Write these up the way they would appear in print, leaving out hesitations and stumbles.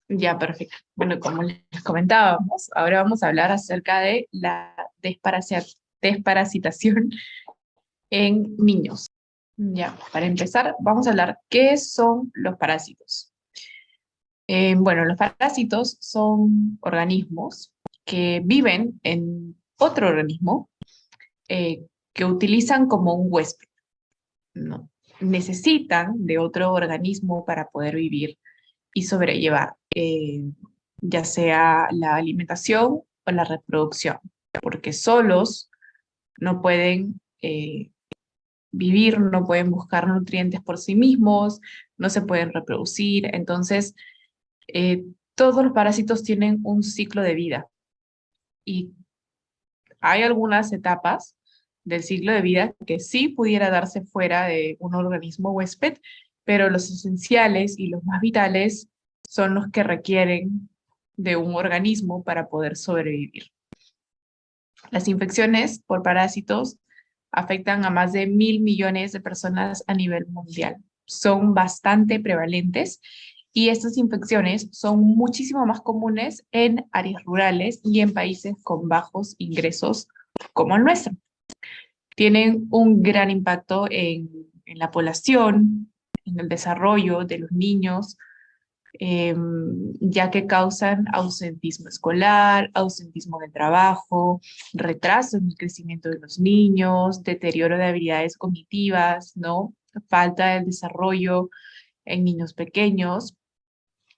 Ya, perfecto. Bueno, como les comentábamos, ahora vamos a hablar acerca de la desparasitación en niños. Ya, para empezar, vamos a hablar qué son los parásitos. Bueno, los parásitos son organismos que viven en otro organismo que utilizan como un huésped, ¿no? Necesitan de otro organismo para poder vivir y sobrellevar, ya sea la alimentación o la reproducción, porque solos no pueden vivir, no pueden buscar nutrientes por sí mismos, no se pueden reproducir. Entonces, todos los parásitos tienen un ciclo de vida y hay algunas etapas del ciclo de vida que sí pudiera darse fuera de un organismo huésped, pero los esenciales y los más vitales son los que requieren de un organismo para poder sobrevivir. Las infecciones por parásitos afectan a más de 1.000 millones de personas a nivel mundial. Son bastante prevalentes y estas infecciones son muchísimo más comunes en áreas rurales y en países con bajos ingresos como el nuestro. Tienen un gran impacto en la población, en el desarrollo de los niños, eh, ya que causan ausentismo escolar, ausentismo en el trabajo, retraso en el crecimiento de los niños, deterioro de habilidades cognitivas, ¿no? Falta de desarrollo en niños pequeños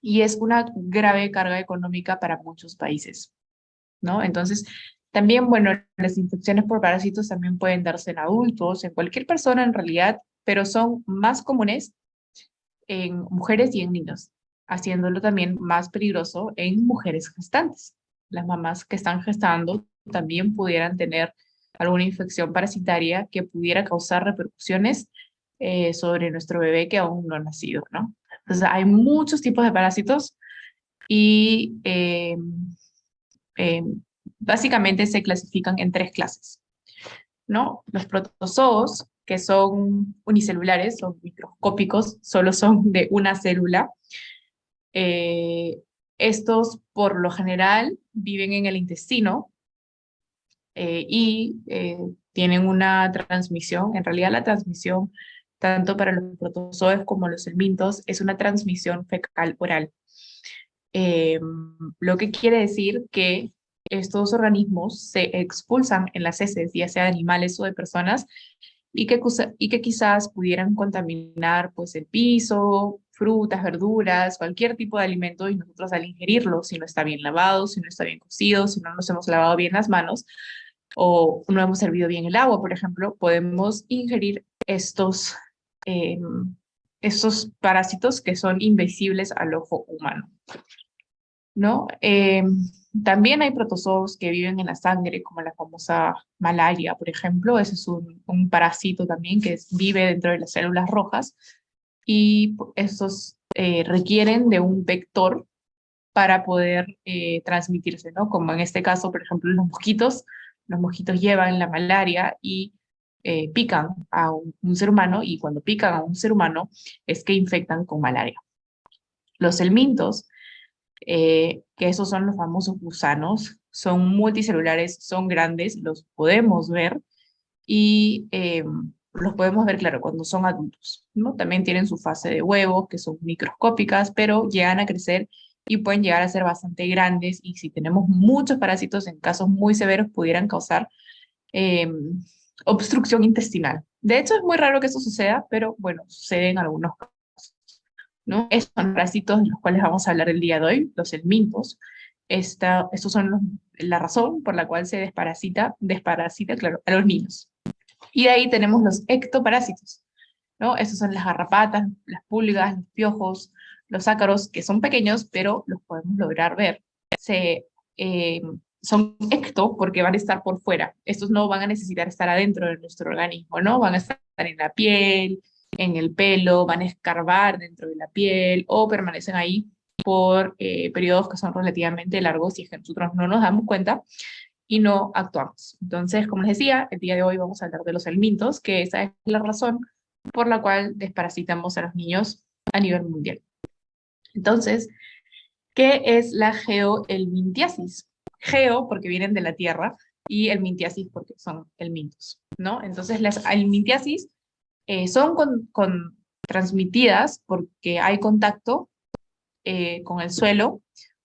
y es una grave carga económica para muchos países, ¿no? Entonces, también, bueno, las infecciones por parásitos también pueden darse en adultos, en cualquier persona en realidad, pero son más comunes en mujeres y en niños, haciéndolo también más peligroso en mujeres gestantes. Las mamás que están gestando también pudieran tener alguna infección parasitaria que pudiera causar repercusiones sobre nuestro bebé que aún no ha nacido, ¿no? Entonces, hay muchos tipos de parásitos y eh, básicamente se clasifican en tres clases, ¿no? Los protozoos, que son unicelulares, son microscópicos, solo son de una célula. Eh, Estos, por lo general, viven en el intestino y tienen una transmisión. En realidad, la transmisión, tanto para los protozoos como los helmintos, es una transmisión fecal-oral. Eh, lo que quiere decir que estos organismos se expulsan en las heces, ya sea de animales o de personas, y que quizás pudieran contaminar pues el piso, frutas, verduras, cualquier tipo de alimento y nosotros al ingerirlo, si no está bien lavado, si no está bien cocido, si no nos hemos lavado bien las manos o no hemos servido bien el agua, por ejemplo, podemos ingerir eh, estos parásitos que son invisibles al ojo humano, ¿no? También hay protozoos que viven en la sangre, como la famosa malaria, por ejemplo. Ese es un parásito también que vive dentro de las células rojas y estos requieren de un vector para poder transmitirse, ¿no? Como en este caso, por ejemplo, los mosquitos llevan la malaria y pican a un ser humano y cuando pican a un ser humano es que infectan con malaria. Los helmintos que esos son los famosos gusanos, son multicelulares, son grandes, los podemos ver y los podemos ver, claro, cuando son adultos, ¿no? También tienen su fase de huevos, que son microscópicas, pero llegan a crecer y pueden llegar a ser bastante grandes y si tenemos muchos parásitos, en casos muy severos, pudieran causar eh, obstrucción intestinal. De hecho, es muy raro que eso suceda, pero bueno, sucede en algunos casos, ¿no? Estos son parásitos de los cuales vamos a hablar el día de hoy, los helmintos. Estos son la razón por la cual se desparasita, claro, a los niños. Y de ahí tenemos los ectoparásitos, ¿no? Estos son las garrapatas, las pulgas, los piojos, los ácaros, que son pequeños, pero los podemos lograr ver. Eh, Son ecto porque van a estar por fuera. Estos no van a necesitar estar adentro de nuestro organismo, ¿no? Van a estar en la piel, en el pelo, van a escarbar dentro de la piel o permanecen ahí por periodos que son relativamente largos y es que nosotros no nos damos cuenta y no actuamos. Entonces, como les decía, el día de hoy vamos a hablar de los helmintos, que esa es la razón por la cual desparasitamos a los niños a nivel mundial. Entonces, ¿qué es la geohelmintiasis? Geo porque vienen de la tierra y helmintiasis porque son helmintos, ¿no? Entonces las helmintiasis son transmitidas porque hay contacto con el suelo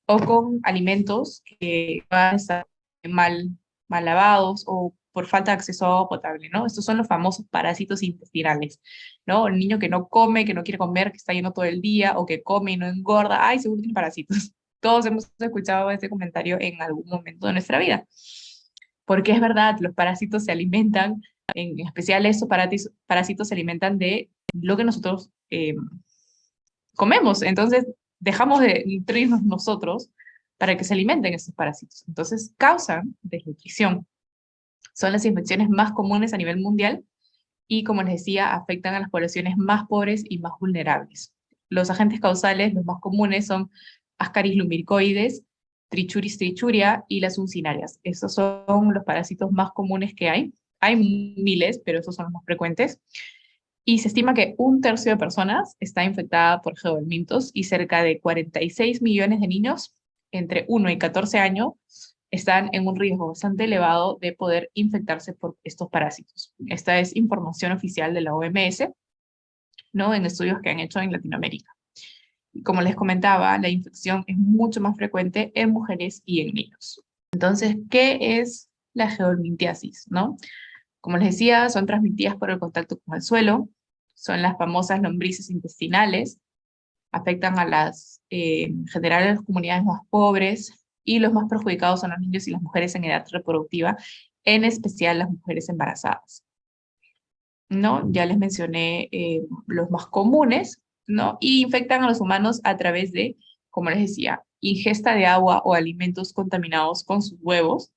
o con alimentos que van a estar mal, mal lavados o por falta de acceso a agua potable, ¿no? Estos son los famosos parásitos intestinales, ¿no? El niño que no come, que no quiere comer, que está lleno todo el día, o que come y no engorda, ¡ay, seguro tiene parásitos! Todos hemos escuchado este comentario en algún momento de nuestra vida. Porque es verdad, los parásitos se alimentan, en especial estos parásitos se alimentan de lo que nosotros comemos. Entonces, dejamos de nutrirnos nosotros para que se alimenten estos parásitos. Entonces, causan desnutrición. Son las infecciones más comunes a nivel mundial y, como les decía, afectan a las poblaciones más pobres y más vulnerables. Los agentes causales, los más comunes, son Ascaris lumbricoides, Trichuris trichuria y las uncinarias. Estos son los parásitos más comunes que hay. Hay miles, pero estos son los más frecuentes. Y se estima que un tercio de personas está infectada por geohelmintos y cerca de 46 millones de niños entre 1 y 14 años están en un riesgo bastante elevado de poder infectarse por estos parásitos. Esta es información oficial de la OMS, ¿no? En estudios que han hecho en Latinoamérica. Y como les comentaba, la infección es mucho más frecuente en mujeres y en niños. Entonces, ¿qué es la geohelmintiasis, no? Como les decía, son transmitidas por el contacto con el suelo, son las famosas lombrices intestinales, afectan a en general a las comunidades más pobres y los más perjudicados son los niños y las mujeres en edad reproductiva, en especial las mujeres embarazadas, ¿no? Ya les mencioné los más comunes, ¿no? Y infectan a los humanos a través de, como les decía, ingesta de agua o alimentos contaminados con sus huevos,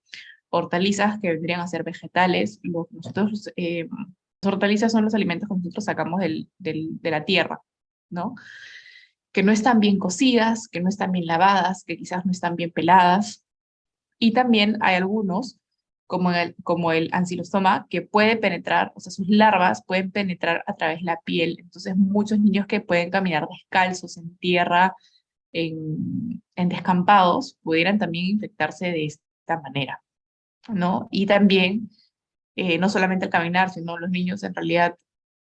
hortalizas que vendrían a ser vegetales. Las hortalizas son los alimentos que nosotros sacamos de la tierra, ¿no? Que no están bien cocidas, que no están bien lavadas, que quizás no están bien peladas. Y también hay algunos, como el ancilostoma, que puede penetrar, o sea, sus larvas pueden penetrar a través de la piel. Entonces, muchos niños que pueden caminar descalzos en tierra, en descampados, pudieran también infectarse de esta manera, ¿no? Y también, no solamente al caminar, sino los niños en realidad,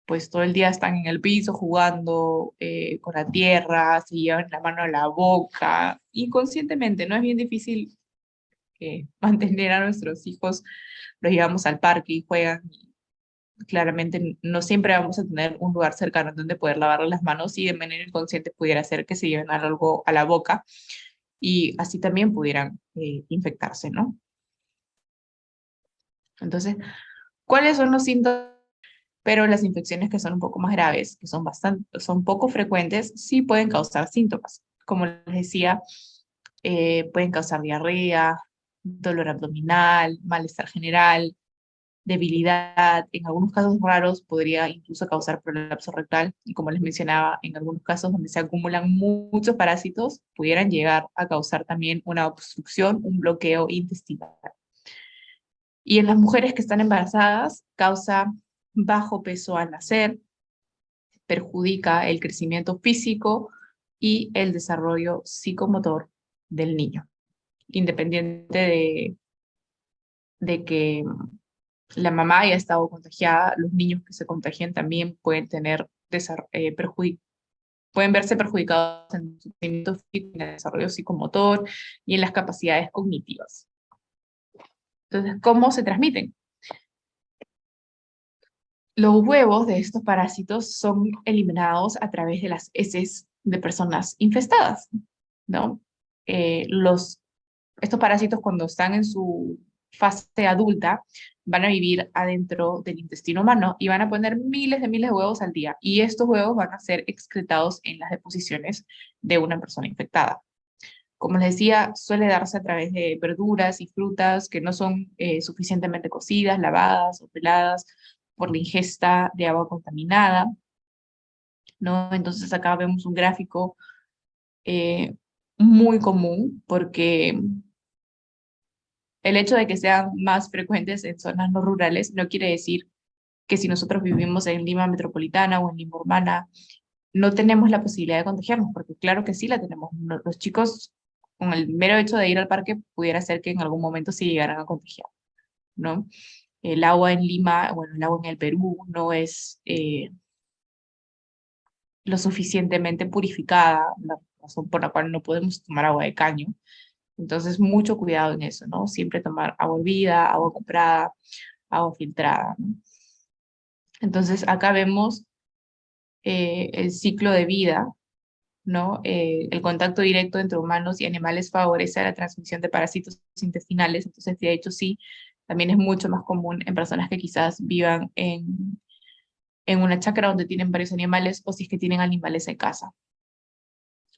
pues todo el día están en el piso jugando con la tierra, se llevan la mano a la boca, inconscientemente, ¿no? Es bien difícil mantener a nuestros hijos, los llevamos al parque y juegan, y claramente no siempre vamos a tener un lugar cercano donde poder lavarle las manos y de manera inconsciente pudiera ser que se lleven algo a la boca y así también pudieran infectarse, ¿no? Entonces, ¿cuáles son los síntomas? Pero las infecciones que son un poco más graves, que son poco frecuentes, sí pueden causar síntomas. Como les decía, pueden causar diarrea, dolor abdominal, malestar general, debilidad, en algunos casos raros podría incluso causar prolapso rectal y como les mencionaba, en algunos casos donde se acumulan muchos parásitos, pudieran llegar a causar también una obstrucción, un bloqueo intestinal. Y en las mujeres que están embarazadas, causa bajo peso al nacer, perjudica el crecimiento físico y el desarrollo psicomotor del niño, independiente de que la mamá haya estado contagiada, los niños que se contagian también pueden tener pueden verse perjudicados en su crecimiento físico, en el desarrollo psicomotor y en las capacidades cognitivas. Entonces, ¿cómo se transmiten? Los huevos de estos parásitos son eliminados a través de las heces de personas infestadas, ¿no? Estos parásitos cuando están en su fase adulta van a vivir adentro del intestino humano y van a poner miles de huevos al día y estos huevos van a ser excretados en las deposiciones de una persona infectada. Como les decía, suele darse a través de verduras y frutas que no son suficientemente cocidas, lavadas o peladas por la ingesta de agua contaminada, ¿no? Entonces acá vemos un gráfico eh, muy común porque el hecho de que sean más frecuentes en zonas no rurales no quiere decir que si nosotros vivimos en Lima metropolitana o en Lima urbana, no tenemos la posibilidad de contagiarnos, porque claro que sí la tenemos. Los chicos, con el mero hecho de ir al parque, pudiera ser que en algún momento sí llegaran a contagiar, ¿no? El agua en Lima, bueno, el agua en el Perú no es lo suficientemente purificada, la razón por la cual no podemos tomar agua de caño. Entonces, mucho cuidado en eso, ¿no? Siempre tomar agua hervida, agua comprada, agua filtrada, ¿no? Entonces, acá vemos el ciclo de vida, ¿no? El contacto directo entre humanos y animales favorece la transmisión de parásitos intestinales. Entonces, de hecho, sí, también es mucho más común en personas que quizás vivan en una chacra donde tienen varios animales o si es que tienen animales en casa,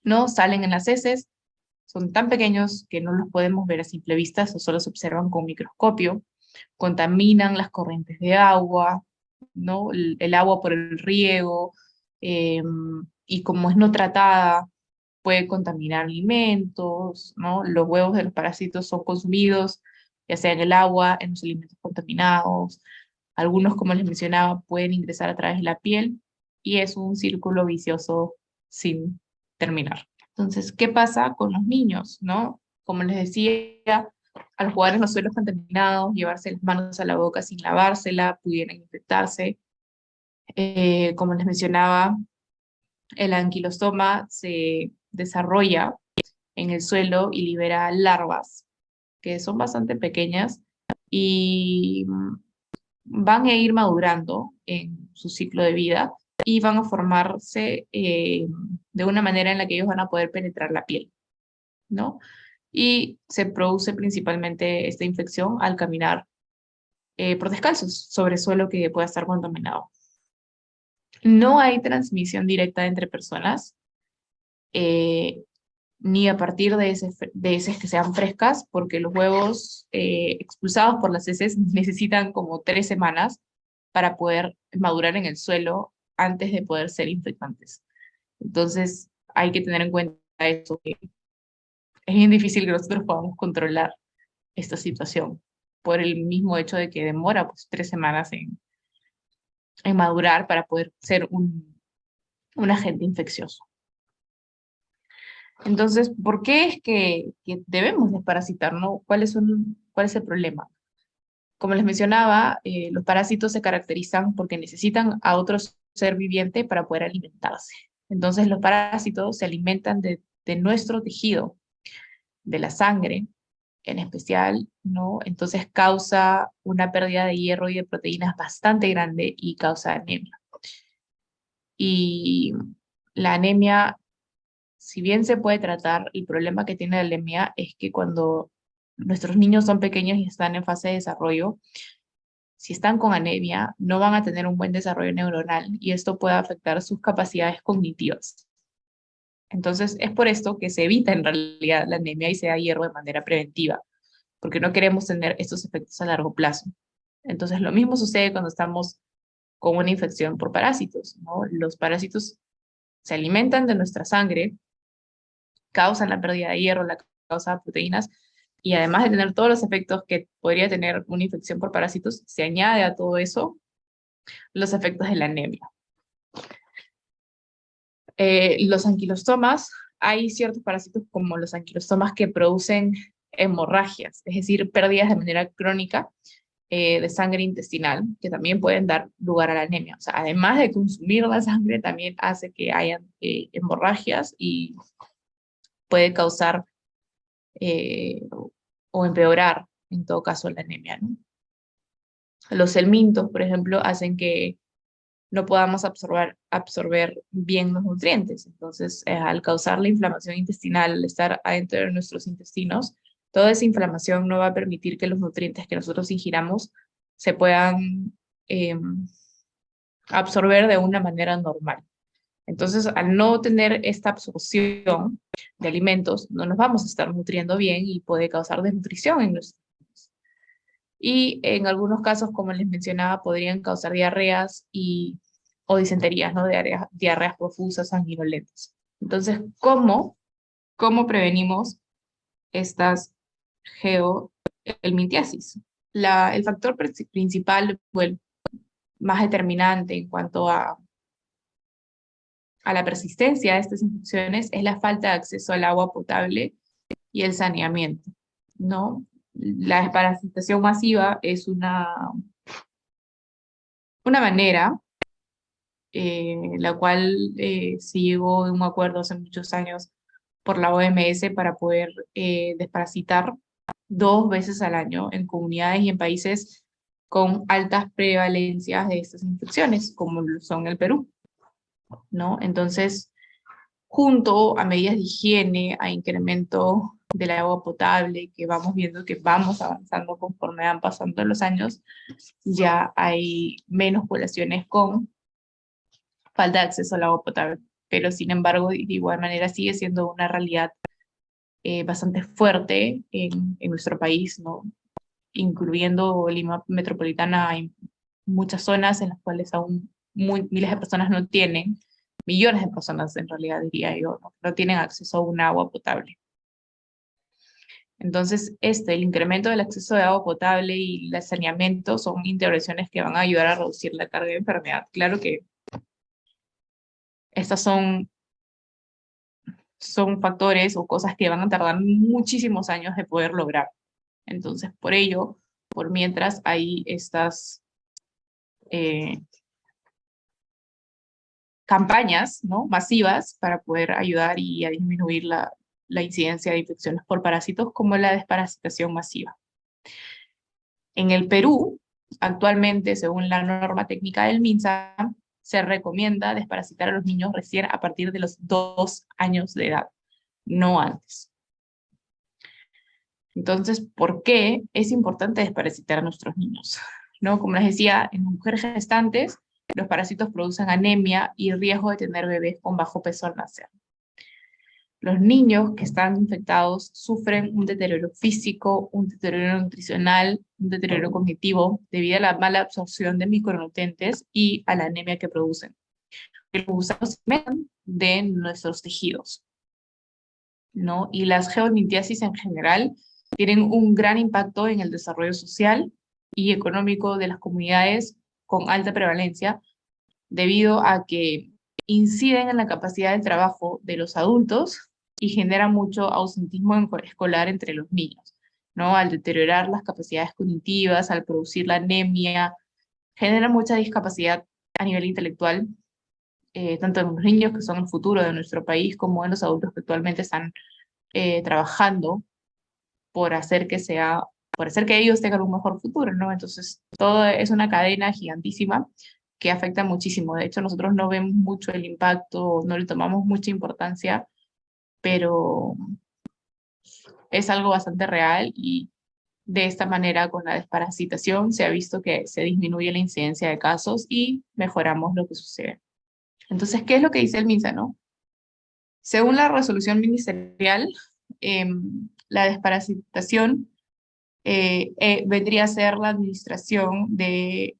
¿no? Salen en las heces, son tan pequeños que no los podemos ver a simple vista, o solo se observan con microscopio, contaminan las corrientes de agua, ¿no? El agua por el riego, eh, y como es no tratada, puede contaminar alimentos, ¿no? Los huevos de los parásitos son consumidos, ya sea en el agua, en los alimentos contaminados. Algunos, como les mencionaba, pueden ingresar a través de la piel y es un círculo vicioso sin terminar. Entonces, ¿qué pasa con los niños, no? Como les decía, al jugar en los suelos contaminados, llevarse las manos a la boca sin lavársela, pudieran infectarse. Como les mencionaba, el anquilostoma se desarrolla en el suelo y libera larvas, que son bastante pequeñas y van a ir madurando en su ciclo de vida y van a formarse de una manera en la que ellos van a poder penetrar la piel, ¿no? Y se produce principalmente esta infección al caminar por descalzos sobre suelo que pueda estar contaminado. No hay transmisión directa entre personas, eh, ni a partir de heces que sean frescas, porque los huevos expulsados por las heces necesitan como 3 semanas para poder madurar en el suelo antes de poder ser infectantes. Entonces, hay que tener en cuenta eso, que es bien difícil que nosotros podamos controlar esta situación por el mismo hecho de que demora pues 3 semanas en madurar para poder ser un agente infeccioso. Entonces, ¿por qué es que debemos desparasitar, no? ¿Cuál es el problema? Como les mencionaba, los parásitos se caracterizan porque necesitan a otro ser viviente para poder alimentarse. Entonces, los parásitos se alimentan de nuestro tejido, de la sangre en especial, ¿no? Entonces causa una pérdida de hierro y de proteínas bastante grande y causa anemia. Y la anemia, si bien se puede tratar, el problema que tiene la anemia es que cuando nuestros niños son pequeños y están en fase de desarrollo, si están con anemia, no van a tener un buen desarrollo neuronal y esto puede afectar sus capacidades cognitivas. Entonces, es por esto que se evita en realidad la anemia y se da hierro de manera preventiva, porque no queremos tener estos efectos a largo plazo. Entonces, lo mismo sucede cuando estamos con una infección por parásitos, ¿no? Los parásitos se alimentan de nuestra sangre, causan la pérdida de hierro, la causa de proteínas, y además de tener todos los efectos que podría tener una infección por parásitos, se añade a todo eso los efectos de la anemia. Los anquilostomas, hay ciertos parásitos como los anquilostomas que producen hemorragias, es decir, pérdidas de manera crónica de sangre intestinal, que también pueden dar lugar a la anemia. O sea, además de consumir la sangre, también hace que hayan hemorragias y puede causar o empeorar, en todo caso, la anemia, ¿no? Los helmintos, por ejemplo, hacen que no podamos absorber bien los nutrientes. Entonces, al causar la inflamación intestinal, al estar adentro de nuestros intestinos, toda esa inflamación no va a permitir que los nutrientes que nosotros ingiramos se puedan eh, absorber de una manera normal. Entonces, al no tener esta absorción de alimentos, no nos vamos a estar nutriendo bien y puede causar desnutrición en nuestros niños. Y en algunos casos, como les mencionaba, podrían causar diarreas o disenterías, ¿no? Diarreas profusas, sanguinolentas. Entonces, ¿cómo prevenimos estas geohelmintiasis? El factor principal, bueno, más determinante en cuanto a la persistencia de estas infecciones es la falta de acceso al agua potable y el saneamiento, ¿no? La desparasitación masiva es una manera la cual se llegó a un acuerdo hace muchos años por la OMS para poder desparasitar 2 veces al año en comunidades y en países con altas prevalencias de estas infecciones, como lo son el Perú, ¿no? Entonces, junto a medidas de higiene, a incremento del agua potable, que vamos viendo que vamos avanzando conforme van pasando los años, ya hay menos poblaciones con falta de acceso al agua potable. Pero sin embargo, de igual manera sigue siendo una realidad bastante fuerte en nuestro país, ¿no? Incluyendo Lima metropolitana, hay muchas zonas en las cuales aún miles de personas no tienen, millones de personas en realidad diría yo, no tienen acceso a un agua potable. Entonces, el incremento del acceso de agua potable y el saneamiento son intervenciones que van a ayudar a reducir la carga de enfermedad. Claro que estas son factores o cosas que van a tardar muchísimos años de poder lograr. Entonces, por ello, por mientras hay estas eh, campañas, ¿no?, masivas para poder ayudar y a disminuir la incidencia de infecciones por parásitos, como la desparasitación masiva. En el Perú, actualmente, según la norma técnica del MINSA, se recomienda desparasitar a los niños recién a partir de los 2 años de edad, no antes. Entonces, ¿por qué es importante desparasitar a nuestros niños? ¿No? Como les decía, en mujeres gestantes, los parásitos producen anemia y riesgo de tener bebés con bajo peso al nacer. Los niños que están infectados sufren un deterioro físico, un deterioro nutricional, un deterioro cognitivo debido a la mala absorción de micronutrientes y a la anemia que producen. Los gusanos de nuestros tejidos, ¿no? Y las geomitiasis en general tienen un gran impacto en el desarrollo social y económico de las comunidades con alta prevalencia, debido a que inciden en la capacidad de trabajo de los adultos y generan mucho ausentismo escolar entre los niños, ¿no? Al deteriorar las capacidades cognitivas, al producir la anemia, genera mucha discapacidad a nivel intelectual, tanto en los niños, que son el futuro de nuestro país, como en los adultos que actualmente están trabajando por hacer por hacer que ellos tengan un mejor futuro, ¿no? Entonces, todo es una cadena gigantísima que afecta muchísimo. De hecho, nosotros no vemos mucho el impacto, no le tomamos mucha importancia, pero es algo bastante real y de esta manera, con la desparasitación, se ha visto que se disminuye la incidencia de casos y mejoramos lo que sucede. Entonces, ¿qué es lo que dice el MINSA, no? Según la resolución ministerial, la desparasitación vendría a ser la administración de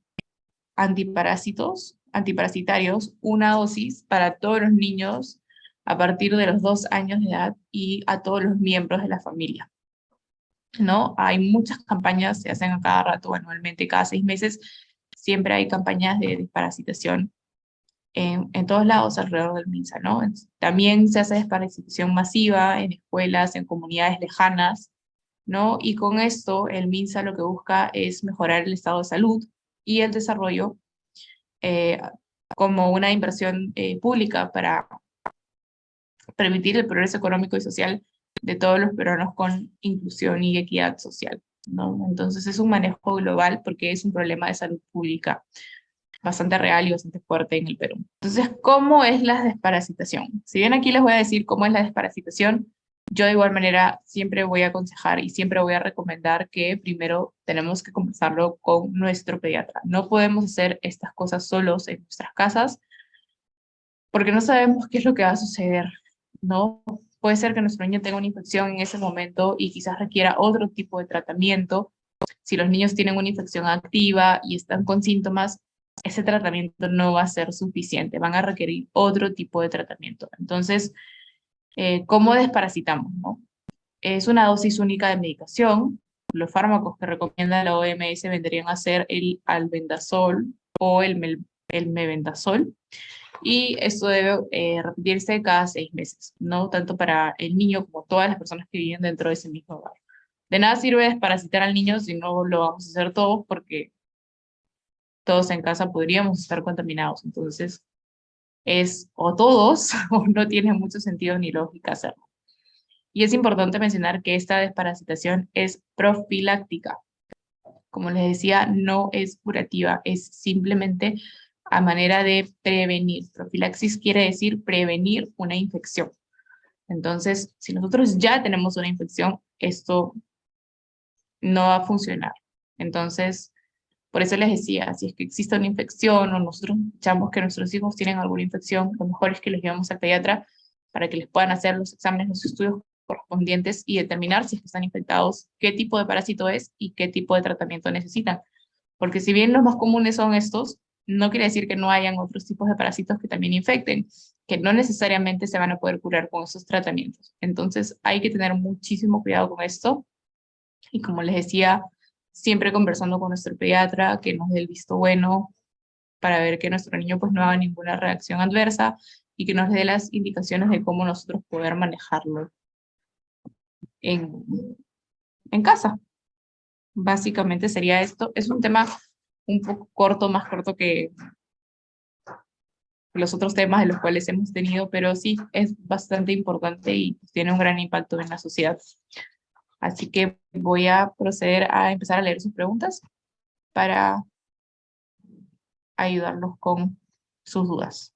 antiparasitarios, una dosis para todos los niños a partir de los 2 años de edad y a todos los miembros de la familia, ¿no? Hay muchas campañas, se hacen a cada rato, anualmente, cada 6 meses, siempre hay campañas de desparasitación en todos lados alrededor del MINSA, ¿no? También se hace desparasitación masiva en escuelas, en comunidades lejanas, ¿no? Y con esto el MINSA lo que busca es mejorar el estado de salud y el desarrollo eh, como una inversión pública para permitir el progreso económico y social de todos los peruanos con inclusión y equidad social, ¿no? Entonces es un manejo global porque es un problema de salud pública bastante real y bastante fuerte en el Perú. Entonces, ¿cómo es la desparasitación? Si bien aquí les voy a decir cómo es la desparasitación, yo de igual manera siempre voy a aconsejar y siempre voy a recomendar que primero tenemos que conversarlo con nuestro pediatra. No podemos hacer estas cosas solos en nuestras casas porque no sabemos qué es lo que va a suceder, ¿no? Puede ser que nuestro niño tenga una infección en ese momento y quizás requiera otro tipo de tratamiento. Si los niños tienen una infección activa y están con síntomas, ese tratamiento no va a ser suficiente, van a requerir otro tipo de tratamiento. Entonces, ¿cómo desparasitamos, no? Es una dosis única de medicación. Los fármacos que recomienda la OMS vendrían a ser el albendazol, o el mebendazol. Y esto debe repetirse cada 6 meses, no tanto para el niño como todas las personas que viven dentro de ese mismo hogar. De nada sirve desparasitar al niño si no lo vamos a hacer todos, porque todos en casa podríamos estar contaminados. Entonces, es o todos o no tiene mucho sentido ni lógica hacerlo. Y es importante mencionar que esta desparasitación es profiláctica. Como les decía, no es curativa, es simplemente a manera de prevenir. Profilaxis quiere decir prevenir una infección. Entonces, si nosotros ya tenemos una infección, esto no va a funcionar. Entonces, por eso les decía, si es que existe una infección o nosotros escuchamos que nuestros hijos tienen alguna infección, lo mejor es que los llevemos al pediatra para que les puedan hacer los exámenes, los estudios correspondientes y determinar si es que están infectados, qué tipo de parásito es y qué tipo de tratamiento necesitan. Porque si bien los más comunes son estos, no quiere decir que no hayan otros tipos de parásitos que también infecten, que no necesariamente se van a poder curar con esos tratamientos. Entonces hay que tener muchísimo cuidado con esto y como les decía, siempre conversando con nuestro pediatra, que nos dé el visto bueno para ver que nuestro niño pues no haga ninguna reacción adversa y que nos dé las indicaciones de cómo nosotros poder manejarlo en, en casa. Básicamente sería esto. Es un tema un poco corto, más corto que los otros temas de los cuales hemos tenido, pero sí es bastante importante y tiene un gran impacto en la sociedad. Así que voy a proceder a empezar a leer sus preguntas para ayudarlos con sus dudas.